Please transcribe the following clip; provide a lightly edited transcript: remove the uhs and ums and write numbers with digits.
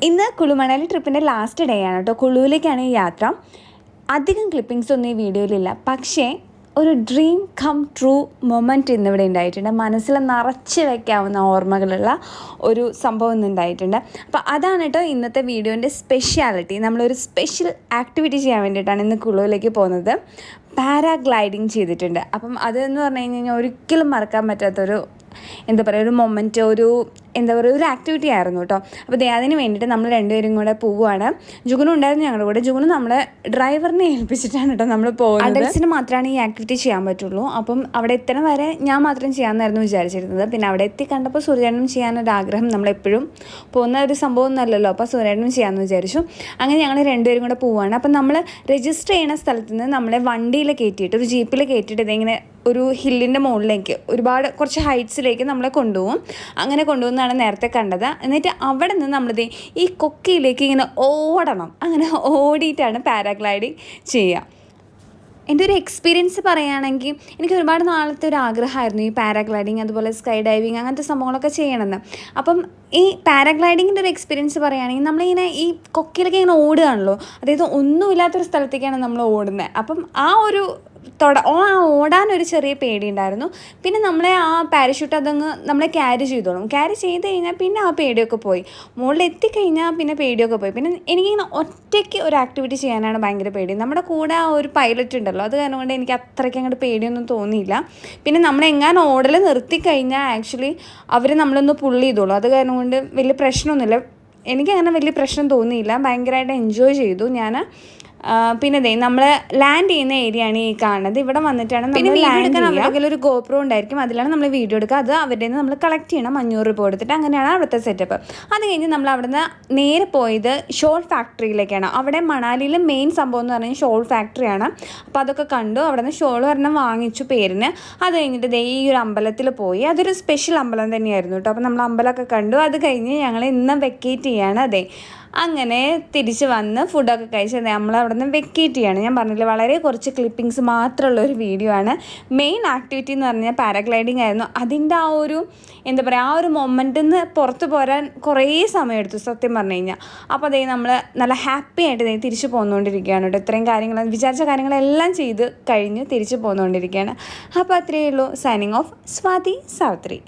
ഇന്ന് Kullu Manali ട്രിപ്പിൻ്റെ last day ആണ് കേട്ടോ. കുളുവിലേക്കാണ് ഈ യാത്ര. അധികം ക്ലിപ്പിങ്സ് ഒന്നും ഈ വീഡിയോയിലില്ല, പക്ഷേ ഒരു ഡ്രീം കം ട്രൂ മൊമെൻറ്റ് ഇന്നിവിടെ ഉണ്ടായിട്ടുണ്ട്. മനസ്സിൽ നിറച്ച് വയ്ക്കാവുന്ന ഓർമ്മകളുള്ള ഒരു സംഭവം ഇന്നുണ്ടായിട്ടുണ്ട്. അപ്പോൾ അതാണ് കേട്ടോ ഇന്നത്തെ വീഡിയോൻ്റെ സ്പെഷ്യാലിറ്റി. നമ്മളൊരു സ്പെഷ്യൽ ആക്ടിവിറ്റി ചെയ്യാൻ വേണ്ടിയിട്ടാണ് ഇന്ന് കുളുവിലേക്ക് പോകുന്നത്. പാരാഗ്ലൈഡിങ് ചെയ്തിട്ടുണ്ട്. അപ്പം അതെന്ന് പറഞ്ഞു കഴിഞ്ഞാൽ ഒരിക്കലും മറക്കാൻ പറ്റാത്തൊരു ഒരു മൊമെൻറ്റ്, ഒരു ആക്ടിവിറ്റി ആയിരുന്നു കേട്ടോ. അപ്പോൾ അതിന് വേണ്ടിയിട്ട് നമ്മൾ രണ്ടുപേരും കൂടെ പോവുകയാണ്. ജുഗുനും ഉണ്ടായിരുന്നു ഞങ്ങളുടെ കൂടെ. ജുഗുനും നമ്മളെ ഡ്രൈവറിനെ ഏൽപ്പിച്ചിട്ടാണ് കേട്ടോ നമ്മൾ പോകുന്നത്. അഡൽസിന് മാത്രമാണ് ഈ ആക്ടിവിറ്റി ചെയ്യാൻ പറ്റുള്ളൂ. അപ്പം അവിടെ എത്തണ വരെ ഞാൻ മാത്രം ചെയ്യാമെന്നായിരുന്നു വിചാരിച്ചിരുന്നത്. പിന്നെ അവിടെ എത്തി കണ്ടപ്പോൾ സൂര്യേട്ടനും ചെയ്യാനൊരാഗ്രഹം. നമ്മളെപ്പോഴും പോകുന്ന ഒരു സംഭവം ഒന്നുമല്ലല്ലോ. അപ്പോൾ സൂര്യേട്ടനും ചെയ്യാമെന്ന് വിചാരിച്ചു. അങ്ങനെ ഞങ്ങൾ രണ്ടുപേരും കൂടെ പോവുകയാണ്. അപ്പം നമ്മൾ രജിസ്റ്റർ ചെയ്യുന്ന സ്ഥലത്ത് നിന്ന് നമ്മളെ വണ്ടിയിൽ കയറ്റിയിട്ട്, ഒരു ജീപ്പിൽ കയറ്റിയിട്ട് ഇതിങ്ങനെ ഒരു ഹില്ലിൻ്റെ മുകളിലേക്ക് കുറച്ച് ഹൈറ്റ്സിലേക്ക് നമ്മളെ കൊണ്ടുപോകും. അങ്ങനെ കൊണ്ടുപോകുന്നതാണ് നേരത്തെ കണ്ടത്. എന്നിട്ട് അവിടെ നിന്ന് നമ്മളിത് ഈ കൊക്കയിലേക്ക് ഇങ്ങനെ ഓടണം. അങ്ങനെ ഓടിയിട്ടാണ് പാരാഗ്ലൈഡിങ് ചെയ്യുക. എൻ്റെ ഒരു എക്സ്പീരിയൻസ് പറയുകയാണെങ്കിൽ എനിക്ക് ഒരുപാട് നാളത്തെ ഒരു ആഗ്രഹമായിരുന്നു ഈ പാരാഗ്ലൈഡിങ്, അതുപോലെ സ്കൈ ഡൈവിങ്, അങ്ങനത്തെ സംഭവങ്ങളൊക്കെ ചെയ്യണമെന്ന്. അപ്പം ഈ പാരാഗ്ലൈഡിങ്ങിൻ്റെ ഒരു എക്സ്പീരിയൻസ് പറയുകയാണെങ്കിൽ നമ്മളിങ്ങനെ ഈ കൊക്കയിലൊക്കെ ഇങ്ങനെ ഓടുകയാണല്ലോ. അതായത് ഒന്നുമില്ലാത്തൊരു സ്ഥലത്തേക്കാണ് നമ്മൾ ഓടുന്നത്. അപ്പം ആ ഒരു ഓടാനൊരു ചെറിയ പേടി ഉണ്ടായിരുന്നു. പിന്നെ നമ്മളെ ആ പാരഷൂട്ട് അതങ്ങ് നമ്മളെ ക്യാരി ചെയ്തോളും. ക്യാരി ചെയ്ത് കഴിഞ്ഞാൽ പിന്നെ ആ പേടിയൊക്കെ പോയി. മുകളിൽ എത്തിക്കഴിഞ്ഞാൽ പിന്നെ പേടിയൊക്കെ പോയി. പിന്നെ എനിക്കിങ്ങനെ ഒറ്റയ്ക്ക് ഒരു ആക്ടിവിറ്റി ചെയ്യാനാണ് ഭയങ്കര പേടി. നമ്മുടെ കൂടെ ആ ഒരു പൈലറ്റ് ഉണ്ടല്ലോ, അത് കാരണം കൊണ്ട് എനിക്ക് അത്രയ്ക്ക് അങ്ങോട്ട് പേടിയൊന്നും തോന്നിയില്ല. പിന്നെ നമ്മളെങ്ങാനും ഓടൽ നിർത്തിക്കഴിഞ്ഞാൽ ആക്ച്വലി അവർ നമ്മളൊന്ന് പുള്ളി ചെയ്തോളൂ. അത് കാരണം കൊണ്ട് വലിയ പ്രശ്നമൊന്നുമില്ല. എനിക്കങ്ങനെ വലിയ പ്രശ്നം തോന്നിയില്ല. ഭയങ്കരമായിട്ട് എൻജോയ് ചെയ്തു ഞാൻ. പിന്നെ നമ്മൾ ലാൻഡ് ചെയ്യുന്ന ഏരിയ ആണ് ഈ കാണുന്നത്. ഇവിടെ വന്നിട്ടാണ് നമ്മൾ ലാൻഡ് എടുക്കാൻ. അവരുടെ ഒരു ഗോപ്രോ ഉണ്ടായിരിക്കും, അതിലാണ് നമ്മൾ വീഡിയോ എടുക്കുക. അത് അവരുടെ നിന്ന് നമ്മൾ കളക്ട് ചെയ്യണം 500 രൂപ കൊടുത്തിട്ട്. അങ്ങനെയാണ് അവിടുത്തെ സെറ്റപ്പ്. അത് കഴിഞ്ഞ് നമ്മൾ അവിടെ നിന്ന് നേരെ പോയത് ഷോൾ ഫാക്ടറിയിലേക്കാണ്. അവിടെ മണാലിയിൽ മെയിൻ സംഭവം എന്ന് പറഞ്ഞാൽ ഷോൾ ഫാക്ടറിയാണ്. അപ്പോൾ അതൊക്കെ കണ്ടു. അവിടെ നിന്ന് ഷോൾ ഒരെണ്ണം വാങ്ങിച്ചു പേരിന്. അത് കഴിഞ്ഞിട്ട് ഈ ഒരു അമ്പലത്തിൽ പോയി. അതൊരു സ്പെഷ്യൽ അമ്പലം തന്നെയായിരുന്നു കേട്ടോ. അപ്പോൾ നമ്മൾ അമ്പലമൊക്കെ കണ്ടു. അത് കഴിഞ്ഞ് ഞങ്ങൾ ഇന്ന് വെക്കേറ്റ് ചെയ്യാണ്. അങ്ങനെ തിരിച്ച് വന്ന് ഫുഡൊക്കെ കഴിച്ച് നമ്മളവിടെ നിന്ന് വെക്കേറ്റ് ചെയ്യാണ്. ഞാൻ പറഞ്ഞില്ല, വളരെ കുറച്ച് ക്ലിപ്പിങ്സ് മാത്രമുള്ളൊരു വീഡിയോ ആണ്. മെയിൻ ആക്ടിവിറ്റി എന്ന് പറഞ്ഞാൽ പാരാഗ്ലൈഡിങ് ആയിരുന്നു. അതിൻ്റെ ആ ഒരു ആ ഒരു മൊമെൻറ്റിൽ നിന്ന് പുറത്ത് പോരാൻ കുറേ സമയം എടുത്തു സത്യം പറഞ്ഞു കഴിഞ്ഞാൽ. അപ്പോൾ നമ്മൾ നല്ല ഹാപ്പി ആയിട്ട് തിരിച്ച് പോന്നുകൊണ്ടിരിക്കുകയാണ് കേട്ടോ. ഇത്രയും കാര്യങ്ങൾ വിചാരിച്ച കാര്യങ്ങളെല്ലാം ചെയ്ത് കഴിഞ്ഞ് തിരിച്ച് പോന്നുകൊണ്ടിരിക്കുകയാണ്. അപ്പോൾ അത്രയേ ഉള്ളൂ. Signing off, Swathi Savitri.